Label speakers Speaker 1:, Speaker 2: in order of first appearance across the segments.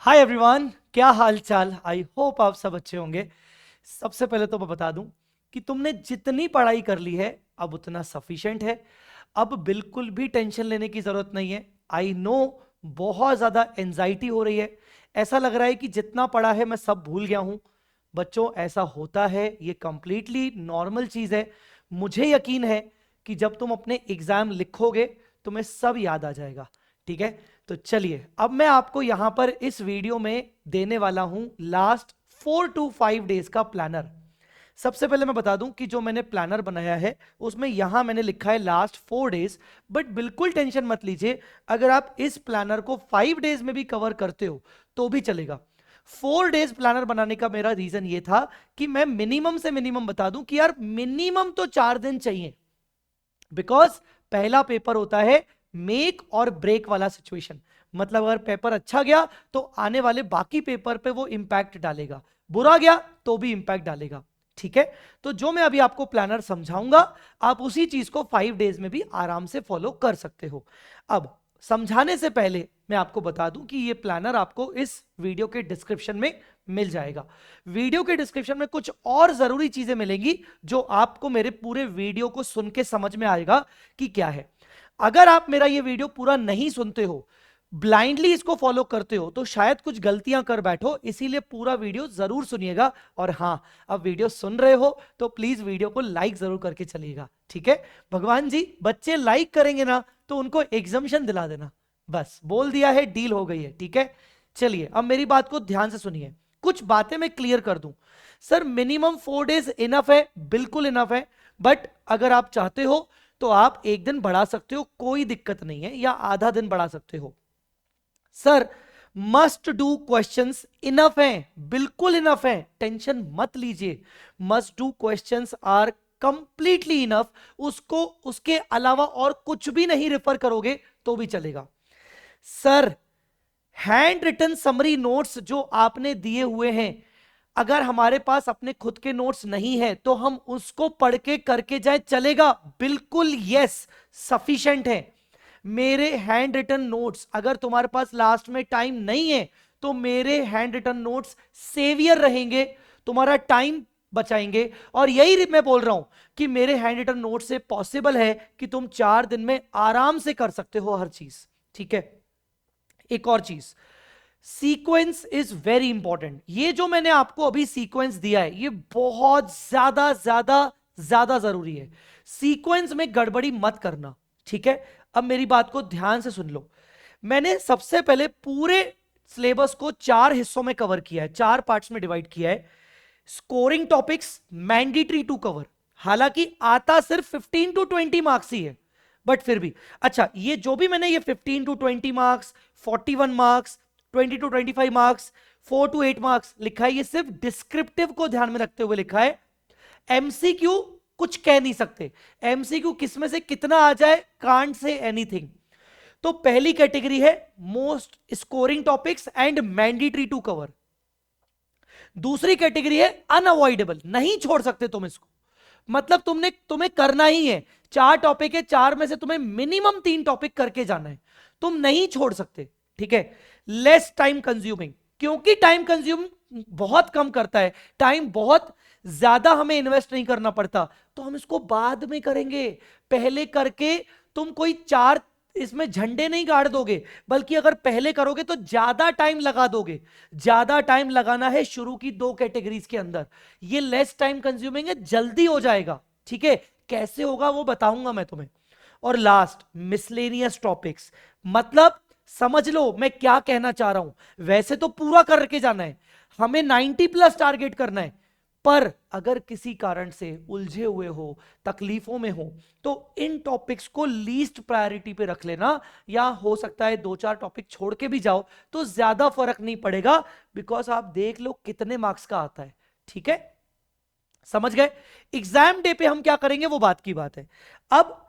Speaker 1: Hi everyone, क्या हाल चाल। I hope आप सब अच्छे होंगे। सबसे पहले तो मैं बता दूं कि तुमने जितनी पढ़ाई कर ली है अब उतना सफिशिएंट है। अब बिल्कुल भी टेंशन लेने की जरूरत नहीं है। आई नो बहुत ज्यादा एंजाइटी हो रही है। ऐसा लग रहा है कि जितना पढ़ा है मैं सब भूल गया हूं। बच्चों, ऐसा होता है, ये कंप्लीटली नॉर्मल चीज है। मुझे यकीन है कि जब तुम अपने एग्जाम लिखोगे तुम्हें सब याद आ जाएगा। ठीक है, तो चलिए अब मैं आपको यहां पर इस वीडियो में देने वाला हूं लास्ट 4 to 5 डेज का प्लानर। सबसे पहले मैं बता दूं कि जो मैंने प्लानर बनाया है उसमें यहां मैंने लिखा है लास्ट 4 डेज। बट बिल्कुल टेंशन मत लीजिए, अगर आप इस प्लानर को 5 डेज में भी कवर करते हो तो भी चलेगा। 4 डेज प्लानर बनाने का मेरा रीजन ये था कि मैं मिनिमम से मिनिमम बता दूं कि यार मिनिमम तो 4 दिन चाहिए। बिकॉज पहला पेपर होता है मेक और ब्रेक वाला सिचुएशन। मतलब अगर पेपर अच्छा गया तो आने वाले बाकी पेपर पे वो इंपैक्ट डालेगा, बुरा गया तो भी इंपैक्ट डालेगा। ठीक है, तो जो मैं अभी आपको प्लानर समझाऊंगा आप उसी चीज को 5 डेज में भी आराम से फॉलो कर सकते हो। अब समझाने से पहले मैं आपको बता दूं कि ये प्लानर आपको इस वीडियो के डिस्क्रिप्शन में मिल जाएगा। वीडियो के डिस्क्रिप्शन में कुछ और जरूरी चीजें मिलेंगी जो आपको मेरे पूरे वीडियो को सुन के समझ में आएगा कि क्या है। अगर आप मेरा ये वीडियो पूरा नहीं सुनते हो, ब्लाइंडली इसको फॉलो करते हो तो शायद कुछ गलतियां कर बैठो, इसीलिए पूरा वीडियो जरूर सुनिएगा। और हां, अब वीडियो सुन रहे हो तो प्लीज वीडियो को लाइक जरूर करके चलिएगा। ठीक है, भगवान जी बच्चे लाइक करेंगे ना तो उनको एग्जम्पशन दिला देना। बस बोल दिया है, डील हो गई है। ठीक है, चलिए अब मेरी बात को ध्यान से सुनिए। कुछ बातें मैं क्लियर कर दूं। सर मिनिमम 4 डेज इनफ है, बिल्कुल इनफ है। बट अगर आप चाहते हो तो आप एक दिन बढ़ा सकते हो, कोई दिक्कत नहीं है, या आधा दिन बढ़ा सकते हो। Sir must do questions enough हैं, बिल्कुल इनफ हैं, टेंशन मत लीजिए। Must do questions are completely enough. उसको उसके अलावा और कुछ भी नहीं रेफर करोगे तो भी चलेगा। Sir hand written summary notes जो आपने दिए हुए हैं, अगर हमारे पास अपने खुद के नोट्स नहीं है तो हम उसको पढ़ के करके जाए, चलेगा? बिल्कुल यस, सफिशिएंट है। मेरे हैंड रिटन नोट्स, अगर तुम्हारे पास लास्ट में टाइम नहीं है तो मेरे हैंड रिटन नोट्स सेवियर रहेंगे, तुम्हारा टाइम बचाएंगे। और यही मैं बोल रहा हूं कि मेरे हैंड रिटन नोट्स से पॉसिबल है कि तुम 4 दिन में आराम से कर सकते हो हर चीज। ठीक है, एक और चीज, सीक्वेंस इज वेरी इंपॉर्टेंट। ये जो मैंने आपको अभी सीक्वेंस दिया है ये बहुत ज्यादा ज्यादा ज्यादा जरूरी है। सीक्वेंस में गड़बड़ी मत करना। ठीक है, अब मेरी बात को ध्यान से सुन लो। मैंने सबसे पहले पूरे सिलेबस को 4 हिस्सों में कवर किया है, 4 पार्ट्स में डिवाइड किया है। Scoring topics mandatory to cover, हालांकि आता सिर्फ 15 to 20 मार्क्स ही है, बट फिर भी अच्छा, ये जो भी मैंने ये 15 to 20 marks, 41 marks, 20 to 25 marks, 4 to 8 marks लिखा है, ये सिर्फ डिस्क्रिप्टिव को ध्यान में रखते हुए लिखा है। एमसीक्यू कुछ कह नहीं सकते, एमसीक्यू किसमें से कितना आ जाए, कांट से एनीथिंग। तो पहली कैटेगरी है most scoring topics and mandatory to cover. दूसरी कैटेगरी है अनअवॉइडेबल, नहीं छोड़ सकते तुम इसको। मतलब तुम्हें करना ही है। 4 टॉपिक है, 4 में से तुम्हें मिनिमम 3 टॉपिक करके जाना है, तुम नहीं छोड़ सकते। ठीक है, लेस टाइम कंज्यूमिंग, क्योंकि टाइम कंज्यूम बहुत कम करता है, टाइम बहुत ज्यादा हमें इन्वेस्ट नहीं करना पड़ता, तो हम इसको बाद में करेंगे। पहले करके तुम कोई 4 इसमें झंडे नहीं गाड़ दोगे, बल्कि अगर पहले करोगे तो ज्यादा टाइम लगा दोगे। ज्यादा टाइम लगाना है शुरू की 2 कैटेगरीज के अंदर। ये लेस टाइम कंज्यूमिंग है, जल्दी हो जाएगा। ठीक है, कैसे होगा वो बताऊंगा मैं तुम्हें। और लास्ट मिसलेनियस टॉपिक्स, मतलब समझ लो मैं क्या कहना चाह रहा हूं। वैसे तो पूरा करके जाना है, हमें 90+ टारगेट करना है, पर अगर किसी कारण से उलझे हुए हो, तकलीफों में हो, तो इन टॉपिक्स को लीस्ट प्रायोरिटी पे रख लेना, या हो सकता है 2-4 टॉपिक छोड़ के भी जाओ तो ज्यादा फर्क नहीं पड़ेगा। बिकॉज आप देख लो कितने मार्क्स का आता है। ठीक है, समझ गए? एग्जाम डे पे हम क्या करेंगे वो बात की बात है। अब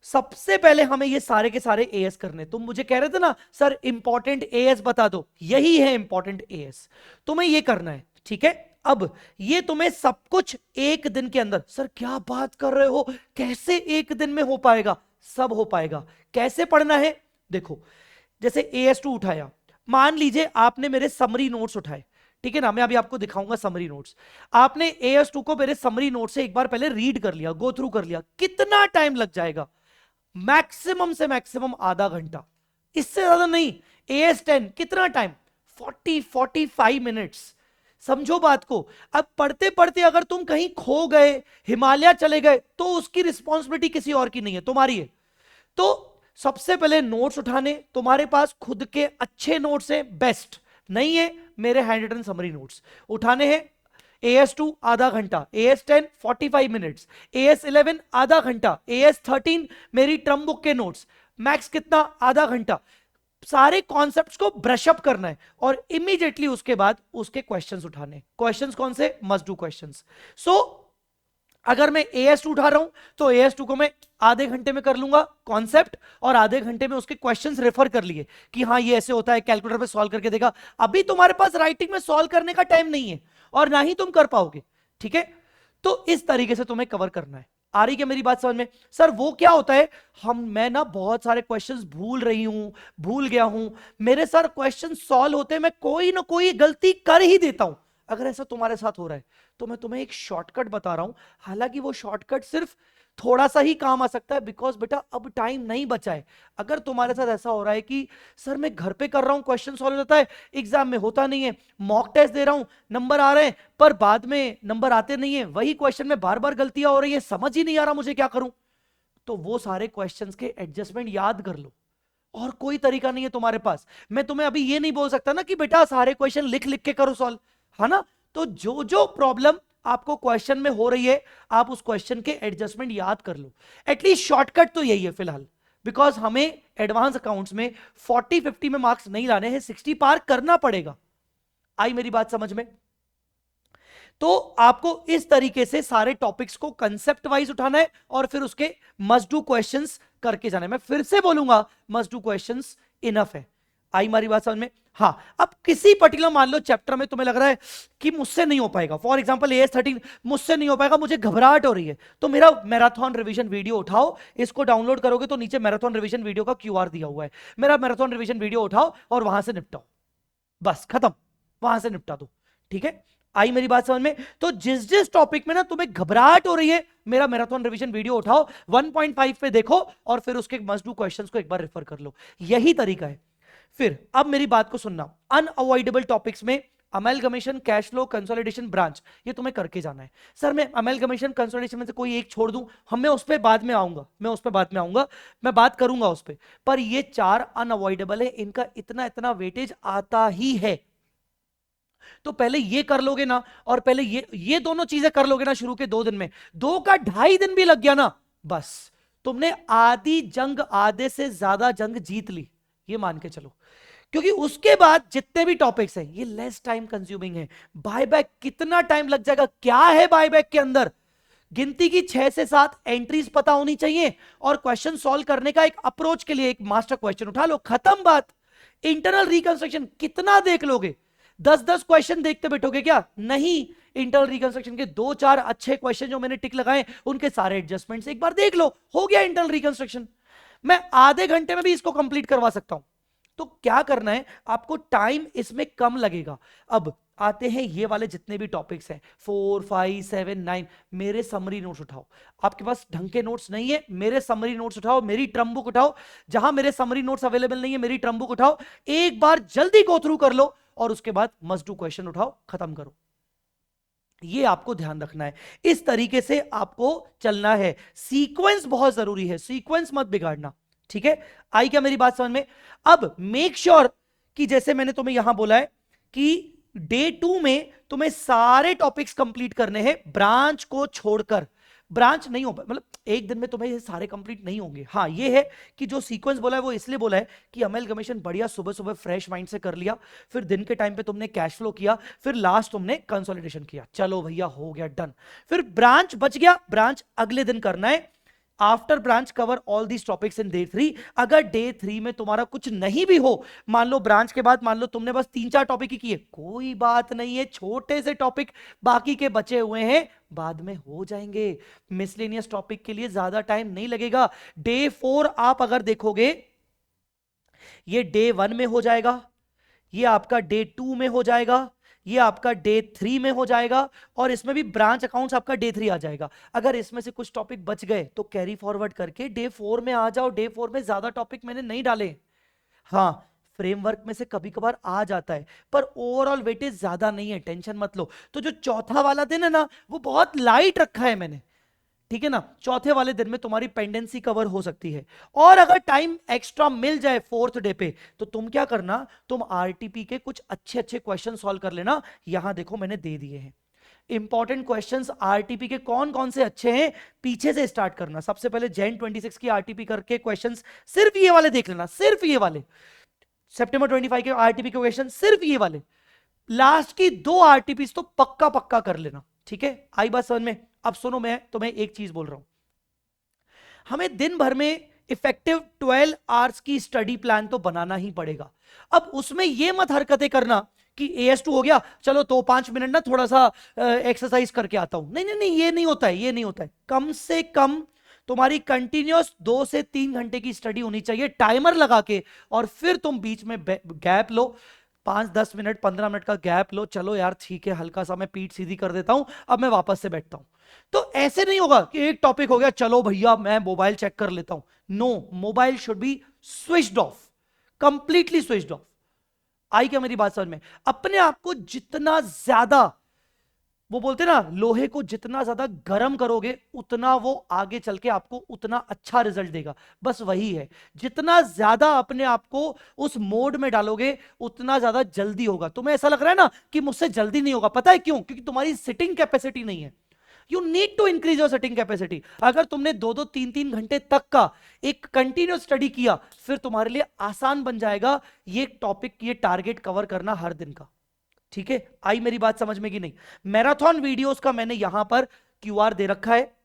Speaker 1: सबसे पहले हमें ये सारे के सारे एएस करने। तुम मुझे कह रहे थे ना सर इंपॉर्टेंट एएस बता दो, यही है इंपॉर्टेंट एएस, तुम्हें ये करना है। ठीक है, अब ये तुम्हें सब कुछ एक दिन के अंदर, सर क्या बात कर रहे हो, कैसे एक दिन में हो पाएगा? सब हो पाएगा। कैसे पढ़ना है देखो, जैसे AS2 उठाया, मान लीजिए आपने मेरे समरी नोट्स उठाए, ठीक है ना, मैं अभी आपको दिखाऊंगा समरी नोट्स। आपने AS2 को मेरे समरी नोट से एक बार पहले रीड कर लिया, गो थ्रू कर लिया, कितना टाइम लग जाएगा? मैक्सिमम से मैक्सिमम आधा घंटा, इससे ज्यादा नहीं। AS10 कितना टाइम? 45 मिनट्स। समझो बात को। अब पढ़ते पढ़ते अगर तुम कहीं खो गए, हिमालय चले गए, तो उसकी रिस्पॉन्सिबिलिटी किसी और की नहीं है, तुम्हारी है। तो सबसे पहले नोट्स उठाने, तुम्हारे पास खुद के अच्छे नोट्स हैं, बेस्ट नहीं है मेरे हैंड रिटन समरी नोट्स उठाने हैं। AS2 आधा घंटा, AS10 45 मिनट्स, AS11 आधा घंटा, AS13 मेरी ट्रम बुक के नोट्स, मैक्स कितना? आधा घंटा। सारे कॉन्सेप्ट्स को ब्रश अप करना है और इमीडिएटली उसके बाद उसके क्वेश्चंस उठाने। क्वेश्चंस कौन से? Must do questions. सो अगर मैं AS2 उठा रहा हूं तो AS2 को मैं आधे घंटे में कर लूंगा कॉन्सेप्ट, और आधे घंटे में उसके क्वेश्चंस रेफर कर लिए कि हाँ ये ऐसे होता है, कैलकुलेटर पे सॉल्व करके देखा। अभी तुम्हारे पास राइटिंग में सॉल्व करने का टाइम नहीं है और ना ही तुम कर पाओगे, ठीक है? तो इस तरीके से तुम्हें कवर करना है। आ रही क्या मेरी बात समझ में? सर वो क्या होता है, मैं ना बहुत सारे क्वेश्चंस भूल रही हूं, भूल गया हूं, मेरे सर क्वेश्चन सॉल्व होते मैं कोई ना कोई गलती कर ही देता हूं। अगर ऐसा तुम्हारे साथ हो रहा है तो मैं तुम्हें एक शॉर्टकट बता रहा हूं, हालांकि वो शॉर्टकट सिर्फ थोड़ा सा ही काम आ सकता है, बिकॉज बेटा अब टाइम नहीं बचा है। अगर तुम्हारे साथ ऐसा हो रहा है कि सर मैं घर पे कर रहा हूं, क्वेश्चन सॉल्व होता है, एग्जाम में होता नहीं है, मॉक टेस्ट दे रहा हूं, नंबर आ रहे हैं, पर बाद में नंबर आते नहीं है, वही क्वेश्चन में बार बार गलतियां हो रही है, समझ ही नहीं आ रहा मुझे क्या करूं, तो वो सारे क्वेश्चंस के एडजस्टमेंट याद कर लो। और कोई तरीका नहीं है तुम्हारे पास। मैं तुम्हें अभी ये नहीं बोल सकता ना कि बेटा सारे क्वेश्चन लिख लिख के करो सॉल्व, है ना? तो जो जो प्रॉब्लम आपको क्वेश्चन में हो रही है, आप उस क्वेश्चन के एडजस्टमेंट याद कर लो। एटलीस्ट शॉर्टकट तो यही है फिलहाल, बिकॉज हमें एडवांस अकाउंट्स में 40-50 में मार्क्स नहीं लाने हैं, 60 पार करना पड़ेगा। आई मेरी बात समझ में? तो आपको इस तरीके से सारे टॉपिक्स को कंसेप्ट वाइज उठाना है और फिर उसके मस्ट डू क्वेश्चंस करके जाना है। मैं फिर से बोलूंगा, मस्ट डू क्वेश्चंस इनफ है। आई हमारी बात समझ में? हाँ, अब किसी पर्टिकुलर मान लो चैप्टर में तुम्हें लग रहा है कि मुझसे नहीं हो पाएगा, फॉर एग्जांपल AS13 मुझसे नहीं हो पाएगा, मुझे घबराहट हो रही है, तो मेरा मैराथन रिवीजन वीडियो उठाओ, इसको डाउनलोड करोगे तो नीचे मैराथन रिवीजन वीडियो का QR दिया हुआ है, मेरा मैराथन रिवीजन वीडियो उठाओ और वहां से निपटाओ, बस खत्म, वहां से निपटा दो, ठीक है? आई मेरी बात समझ में? तो जिस जिस टॉपिक में ना तुम्हें घबराहट हो रही है, मेरा मैराथन रिवीजन वीडियो उठाओ, 1.5 पे देखो और फिर उसके मस्ट डू क्वेश्चंस को एक बार रेफर कर लो। यही तरीका है। फिर अब मेरी बात को सुनना, अनअवॉइडेबल टॉपिक्स में amalgamation, cash flow, consolidation, branch, ये तुम्हें करके जाना है। सर मैं अमेलगमेशन, कंसोलिडेशन में से कोई एक छोड़ दूं, मैं उस पर बाद में आऊंगा, मैं बात करूंगा उस पर ये 4 अनअवॉइडेबल है, इनका इतना इतना वेटेज आता ही है। तो पहले ये कर लोगे ना, और पहले ये दोनों चीजें कर लोगे ना शुरू के 2 दिन में, 2 का 2.5 दिन भी लग गया ना, बस तुमने आधी जंग, आधे से ज्यादा जंग जीत ली, ये मान के चलो। क्योंकि उसके बाद जितने भी टॉपिक्स हैं ये लेस टाइम कंज्यूमिंग है। बायबैक कितना टाइम लग जाएगा, क्या है बायबैक के अंदर? गिनती की 6 से 7 एंट्रीज पता होनी चाहिए, और क्वेश्चन सॉल्व करने का एक अप्रोच के लिए एक मास्टर क्वेश्चन उठा लो, खत्म बात। इंटरनल रिकंस्ट्रक्शन कितना देख लोगे? 10-10 क्वेश्चन देखते बैठोगे क्या? नहीं। इंटरनल रिकंस्ट्रक्शन के 2-4 अच्छे क्वेश्चन जो मैंने टिक लगाए, उनके सारे एडजस्टमेंट्स एक बार देख लो, हो गया इंटरनल रिकंस्ट्रक्शन। मैं आधे घंटे में भी इसको कंप्लीट करवा सकता हूं। तो क्या करना है आपको, टाइम इसमें कम लगेगा। अब आते हैं ये वाले जितने भी टॉपिक्स हैं, 4, 5, 7, 9, मेरे समरी नोट्स उठाओ। आपके पास ढंग के नोट्स नहीं है, मेरे समरी नोट्स उठाओ, मेरी ट्रम बुक उठाओ। जहां मेरे समरी नोट्स अवेलेबल नहीं है, मेरी ट्रम बुक उठाओ, एक बार जल्दी गो थ्रू कर लो और उसके बाद मस्ट डू क्वेश्चन उठाओ, खत्म करो। ये आपको ध्यान रखना है, इस तरीके से आपको चलना है। सीक्वेंस बहुत जरूरी है, सीक्वेंस मत बिगाड़ना, ठीक है? आई क्या मेरी बात समझ में? अब मेक श्योर कि जैसे मैंने तुम्हें यहां बोला है कि डे 2 में तुम्हें सारे टॉपिक्स कंप्लीट करने हैं, ब्रांच को छोड़कर। ब्रांच नहीं हो, मतलब एक दिन में तुम्हें ये सारे कंप्लीट नहीं होंगे। हाँ ये है कि जो सीक्वेंस बोला है वो इसलिए बोला है कि अमेलगमेशन बढ़िया सुबह सुबह फ्रेश माइंड से कर लिया, फिर दिन के टाइम पे तुमने कैश फ्लो किया, फिर लास्ट तुमने कंसोलिडेशन किया, चलो भैया हो गया डन। फिर ब्रांच बच गया, ब्रांच अगले दिन करना है। After branch cover all these topics in day 3। अगर डे 3 में तुम्हारा कुछ नहीं भी हो, मान लो ब्रांच के बाद मान लो तुमने बस 3-4 टॉपिक ही किए, कोई बात नहीं है, छोटे से टॉपिक बाकी के बचे हुए हैं, बाद में हो जाएंगे। मिसलेनियस टॉपिक के लिए ज्यादा टाइम नहीं लगेगा। डे 4 आप अगर देखोगे, ये डे 1 में हो जाएगा, ये आपका डे 2 में हो जाएगा, ये आपका डे 3 में हो जाएगा, और इसमें भी ब्रांच अकाउंट्स आपका डे 3 आ जाएगा। अगर इसमें से कुछ टॉपिक बच गए तो कैरी फॉरवर्ड करके डे 4 में आ जाओ। डे 4 में ज्यादा टॉपिक मैंने नहीं डाले। हाँ, फ्रेमवर्क में से कभी कभार आ जाता है, पर ओवरऑल वेटेज ज्यादा नहीं है, टेंशन मत लो। तो जो चौथा वाला दिन है ना, वो बहुत लाइट रखा है मैंने, ठीक है ना। चौथे वाले दिन में तुम्हारी पेंडेंसी कवर हो सकती है। और अगर टाइम एक्स्ट्रा मिल जाए फोर्थ डे पे, तो तुम क्या करना, तुम आरटीपी के कुछ अच्छे अच्छे क्वेश्चन सॉल्व कर लेना। यहां देखो मैंने दे दिए हैं इंपॉर्टेंट क्वेश्चंस आरटीपी के, कौन कौन से अच्छे हैं, पीछे से स्टार्ट करना। सबसे पहले जैन 26 की आरटीपी करके क्वेश्चंस सिर्फ ये वाले देख लेना, सिर्फ ये वाले। सितंबर 25 के आरटीपी के क्वेश्चन सिर्फ ये वाले। लास्ट की 2 आरटीपी तो पक्का पक्का कर लेना, ठीक है। आई बात समझ में? अब सुनो, मैं तुम्हें एक चीज बोल रहा हूं, हमें दिन भर में इफेक्टिव 12 आवर्स की स्टडी प्लान तो बनाना ही पड़ेगा। अब उसमें यह मत हरकतें करना कि AS2 हो गया, चलो तो 5 मिनट ना थोड़ा सा एक्सरसाइज करके आता हूं। नहीं नहीं नहीं, ये नहीं होता है, ये नहीं होता है। कम से कम तुम्हारी कंटिन्यूअस 2 से 3 घंटे की स्टडी होनी चाहिए, टाइमर लगा के। और फिर तुम बीच में गैप लो, 5-10 मिनट 15 मिनट का गैप लो। चलो यार ठीक है, हल्का सा मैं पीठ सीधी कर देता हूं, अब मैं वापस से बैठता हूं। तो ऐसे नहीं होगा कि एक टॉपिक हो गया, चलो भैया मैं मोबाइल चेक कर लेता हूं। No, mobile should be switched off, completely switched off. आई क्या मेरी बात समझ में? अपने आप को जितना ज्यादा, वो बोलते ना, लोहे को जितना ज्यादा गर्म करोगे उतना वो आगे चल के आपको उतना अच्छा रिजल्ट देगा। बस वही है, जितना ज्यादा अपने आप को उस मोड में डालोगे उतना ज्यादा जल्दी होगा। तुम्हें ऐसा लग रहा है ना कि मुझसे जल्दी नहीं होगा, पता है क्यों? क्योंकि तुम्हारी सिटिंग कैपेसिटी नहीं है। You need to increase your sitting capacity. अगर तुमने 2-2 3-3 घंटे तक का एक कंटिन्यूस स्टडी किया, फिर तुम्हारे लिए आसान बन जाएगा ये टॉपिक, ये टारगेट कवर करना हर दिन का, ठीक है। आई मेरी बात समझ में कि नहीं? मैराथन वीडियोस का मैंने यहां पर QR दे रखा है,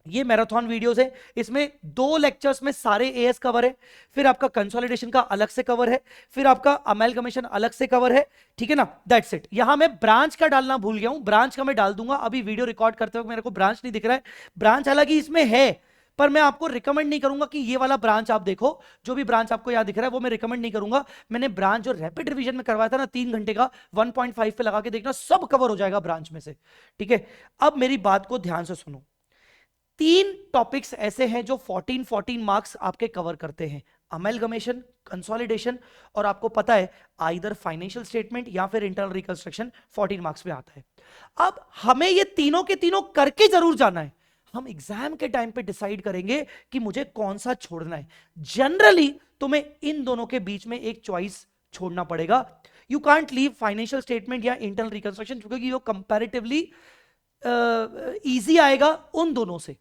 Speaker 1: ये मैराथन वीडियोस है। इसमें 2 लेक्चर्स में सारे AS कवर है, फिर आपका कंसोलिडेशन का अलग से कवर है, फिर आपका अमेलगमेशन अलग से कवर है, ठीक है ना। That's it. यहां मैं ब्रांच का डालना भूल गया हूं, ब्रांच का मैं डाल दूंगा। अभी वीडियो रिकॉर्ड करते वक्त मेरे को ब्रांच नहीं दिख रहा है। ब्रांच हालांकि इसमें है, पर मैं आपको रिकमेंड नहीं करूंगा कि ये वाला ब्रांच आप देखो। जो भी ब्रांच आपको यहां दिख रहा है वो मैं रिकमेंड नहीं करूंगा। मैंने ब्रांच जो रैपिड रिवीजन में करवाया था ना 3 घंटे का, 1.5 पे लगा के देखना, सब कवर हो जाएगा ब्रांच में से, ठीक है। अब मेरी बात को ध्यान से सुनो। 3 टॉपिक्स ऐसे हैं जो 14 मार्क्स आपके कवर करते हैं, अमेलगमेशन, कंसोलिडेशन, और आपको पता है आइदर फाइनेंशियल स्टेटमेंट या फिर इंटरनल रिकंस्ट्रक्शन 14 मार्क्स में आता है। अब हमें ये तीनों के तीनों करके जरूर जाना है। हम एग्जाम के टाइम पे डिसाइड करेंगे कि मुझे कौन सा छोड़ना है। जनरली तुम्हें इन दोनों के बीच में एक चॉइस छोड़ना पड़ेगा। You can't leave financial statement या इंटरनल रिकंस्ट्रक्शन, क्योंकि ये कंपैरेटिवली इजी आएगा उन दोनों से।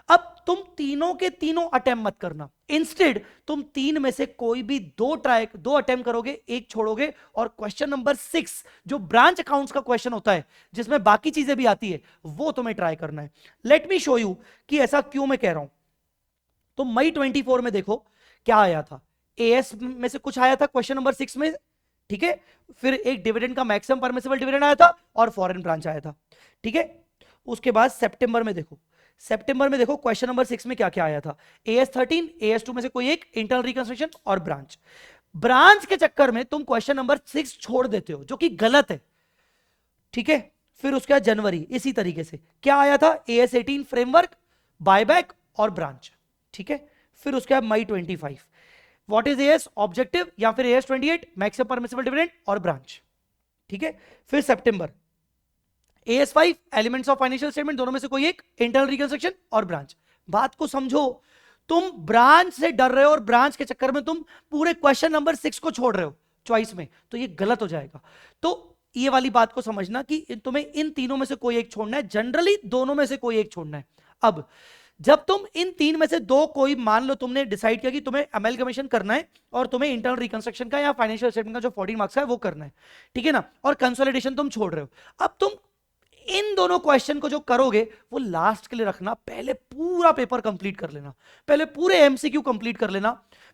Speaker 1: अब तुम तीनों के तीनों अटेम्प्ट मत करना, इंस्टेड तुम 3 में से कोई भी 2 अटेम्प्ट करोगे, एक छोड़ोगे, और क्वेश्चन नंबर 6 जो ब्रांच अकाउंट्स का क्वेश्चन होता है जिसमें बाकी चीजें भी आती है, वो तुम्हें ट्राई करना है। लेट मी शो यू कि ऐसा क्यों मैं कह रहा हूं। तो मई 24 में देखो क्या आया था, AS में से कुछ आया था क्वेश्चन नंबर 6 में, ठीक है। फिर एक डिविडेंड का मैक्सिमम परमिसिबल डिविडेंड आया था, और फॉरेन ब्रांच आया था, ठीक है। उसके बाद सितंबर में देखो क्वेश्चन नंबर 6 में क्या क्या आया था। AS13, AS2 में से कोई एक, इंटरनल रिकंस्ट्रक्शन और ब्रांच के चक्कर में तुम क्वेश्चन नंबर 6 छोड़ देते हो, जो कि गलत है, ठीक है। फिर उसके बाद जनवरी इसी तरीके से क्या आया था, AS18 फ्रेमवर्क, बायबैक और ब्रांच, ठीक है। फिर उसके बाद मई 25 व्हाट इज AS ऑब्जेक्टिव, या फिर AS28 मैक्सिमम परमिसिबल डिविडेंड और ब्रांच, ठीक है। फिर सितंबर AS5 elements of financial statement, दोनों में से कोई एक, इंटरनल रिकंस्ट्रक्शन और ब्रांच। बात को समझो, तुम ब्रांच से डर रहे हो और ब्रांच के चक्कर में तुम पूरे क्वेश्चन नंबर 6 को छोड़ रहे हो चॉइस में, तो ये गलत हो जाएगा। तो ये वाली बात को समझना कि तुम्हें इन तीनों में से कोई एक छोड़ना है, जनरली दोनों में से कोई एक छोड़ना है। अब जब तुम इन 3 में से 2 कोई, मान लो तुमने डिसाइड किया कि तुम्हें अमेलगमेशन करना है और तुम्हें इंटरनल रिकंस्ट्रक्शन का या फाइनेंशियल स्टेटमेंट का जो 14 मार्क्स है वो करना है, ठीक है ना, और कंसोलिडेशन तुम छोड़ रहे हो। अब तुम इन दोनों क्वेश्चन को जो करोगे वो लास्ट के लिए रखना। पहले पूरा पेपर कंप्लीट कर लेना, पहले पूरे MCQ कंप्लीट कर लेना।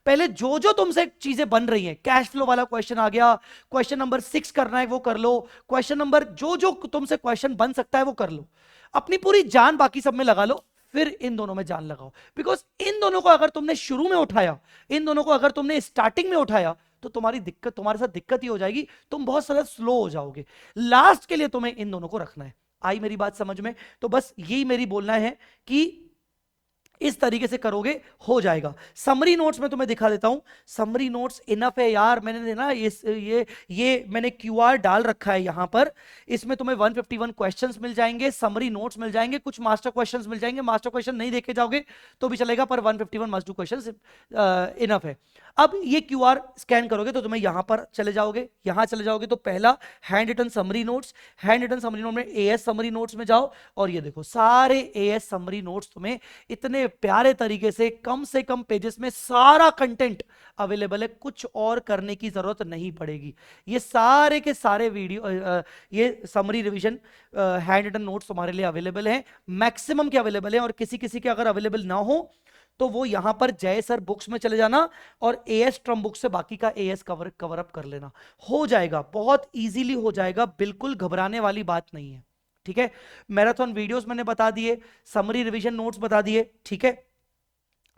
Speaker 1: पहले जो जो तुमसे चीजें बन रही हैं, कैश फ्लो वाला क्वेश्चन आ गया, क्वेश्चन नंबर 6 करना है वो कर लो, क्वेश्चन नंबर जो जो तुमसे क्वेश्चन बन सकता है वो कर लो, अपनी पूरी जान बाकी सब में लगा लो। फिर इन दोनों में जान लगाओ। बिकॉज इन दोनों को अगर तुमने शुरू में उठाया, इन दोनों को अगर तुमने स्टार्टिंग में उठाया, तो तुम्हारी दिक्कत, तुम्हारे साथ दिक्कत ही हो जाएगी, तुम बहुत सारा स्लो हो जाओगे। लास्ट के लिए तुम्हें इन दोनों को रखना है। आई मेरी बात समझ में? तो बस यही मेरी बोलना है कि इस तरीके से करोगे हो जाएगा। समरी नोट्स में तुम्हें दिखा देता हूं। समरी नोट्स इनफ है यार, मैंने ना ये मैंने क्यूआर डाल रखा है यहां पर। इसमें तुम्हें 151 क्वेश्चंस मिल जाएंगे, समरी नोट्स मिल जाएंगे, कुछ मास्टर क्वेश्चंस मिल जाएंगे। मास्टर क्वेश्चन नहीं देखे जाओगे तो भी चलेगा, पर 151 मस्ट डू क्वेश्चंस इनफ है। अब ये क्यूआर स्कैन करोगे तो तुम्हें यहां पर चले जाओगे, यहां चले जाओगे तो पहला hand written summary notes, hand written summary note में एएस समरी नोट्स में जाओ, और ये देखो सारे एएस समरी नोट्स तुम्हें इतने प्यारे तरीके से कम पेजेस में सारा कंटेंट अवेलेबल है, कुछ और करने की जरूरत नहीं पड़ेगी। ये सारे के सारे वीडियो, ये summary revision hand written notes तुम्हारे लिए अवेलेबल हैं, मैक्सिमम के अवेलेबल हैं। और किसी किसी के अगर अवेलेबल ना हो तो वो यहां पर जय सर बुक्स में चले जाना और एएस ट्रम बुक से बाकी का एएस कवर अप कर लेना, हो जाएगा, बहुत इजीली हो जाएगा, बिल्कुल घबराने वाली बात नहीं है। ठीक है, मैराथन वीडियोस मैंने बता दिए, समरी रिवीजन नोट्स बता दिए। ठीक है,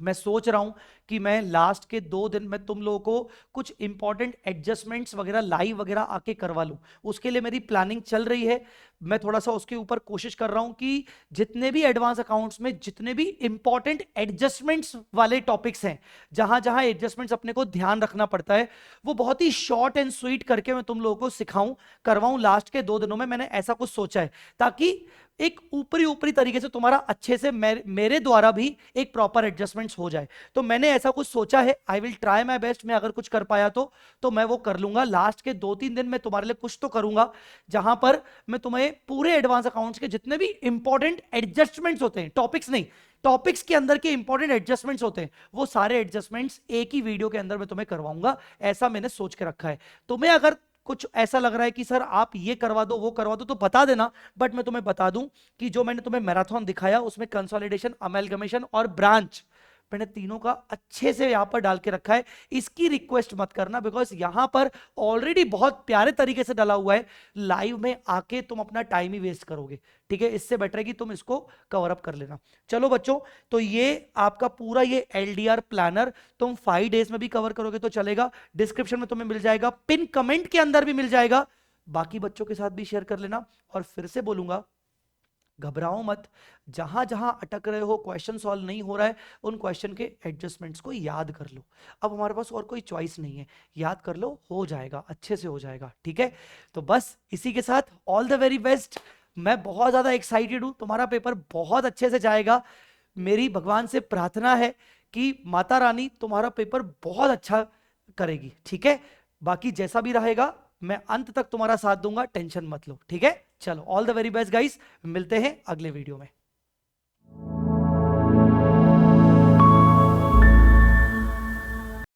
Speaker 1: मैं सोच रहा हूं कि मैं लास्ट के 2 दिन में तुम लोगों को कुछ इंपॉर्टेंट एडजस्टमेंट्स वगैरह लाइव वगैरह आके करवा लूं, उसके लिए मेरी प्लानिंग चल रही है। मैं थोड़ा सा उसके ऊपर कोशिश कर रहा हूं कि जितने भी एडवांस अकाउंट्स में जितने भी इंपॉर्टेंट एडजस्टमेंट्स वाले टॉपिक्स हैं, जहां जहां एडजस्टमेंट्स अपने को ध्यान रखना पड़ता है, वो बहुत ही शॉर्ट एंड स्वीट करके मैं तुम लोगों को सिखाऊं, करवाऊं लास्ट के 2 दिनों में। मैंने ऐसा कुछ सोचा है ताकि एक ऊपरी ऊपरी तरीके से तुम्हारा अच्छे से मेरे द्वारा भी एक प्रॉपर एडजस्टमेंट्स हो जाए। तो मैंने ऐसा कुछ सोचा है, I will try my best. मैं अगर कुछ कर पाया तो मैं वो कर लूंगा। लास्ट के 2-3 दिन मैं तुम्हारे लिए कुछ तो करूंगा जहां पर मैं तुम्हें पूरे एडवांस अकाउंट्स के जितने भी इंपॉर्टेंट एडजस्टमेंट्स होते हैं, टॉपिक्स नहीं, टॉपिक्स के अंदर के इंपॉर्टेंट एडजस्टमेंट्स होते हैं, वो सारे एडजस्टमेंट्स एक ही वीडियो के अंदर मैं तुम्हें करवाऊंगा। ऐसा मैंने सोच के रखा है। तुम्हें अगर कुछ ऐसा लग रहा है कि सर आप ये करवा दो वो करवा दो तो बता देना, बट मैं तुम्हें बता दूं कि जो मैंने तुम्हें मैराथन दिखाया उसमें कंसोलिडेशन, अमेलगमेशन और ब्रांच, मैंने तीनों का अच्छे से यहां पर डाल के रखा है। इसकी रिक्वेस्ट मत करना, बिकॉज यहां पर ऑलरेडी बहुत प्यारे तरीके से डाला हुआ है, लाइव में आके तुम अपना टाइम ही वेस्ट करोगे। ठीक है, इससे बेटर है कि तुम इसको कवर अप कर लेना। चलो बच्चों, तो ये आपका पूरा ये एलडीआर प्लानर तुम 5 डेज में भी कवर करोगे तो चलेगा। डिस्क्रिप्शन में तुम्हें मिल जाएगा, पिन कमेंट के अंदर भी मिल जाएगा, बाकी बच्चों के साथ भी शेयर कर लेना। और फिर से बोलूंगा, घबराओ मत, जहां जहां अटक रहे हो, क्वेश्चन सॉल्व नहीं हो रहा है, उन क्वेश्चन के एडजस्टमेंट्स को याद कर लो। अब हमारे पास और कोई चॉइस नहीं है, याद कर लो, हो जाएगा, अच्छे से हो जाएगा। ठीक है, तो बस इसी के साथ ऑल द वेरी बेस्ट। मैं बहुत ज्यादा एक्साइटेड हूं, तुम्हारा पेपर बहुत अच्छे से जाएगा। मेरी भगवान से प्रार्थना है कि माता रानी तुम्हारा पेपर बहुत अच्छा करेगी। ठीक है, बाकी जैसा भी रहेगा मैं अंत तक तुम्हारा साथ दूंगा, टेंशन मत लो। ठीक है, चलो all the very best guys, मिलते हैं अगले वीडियो में।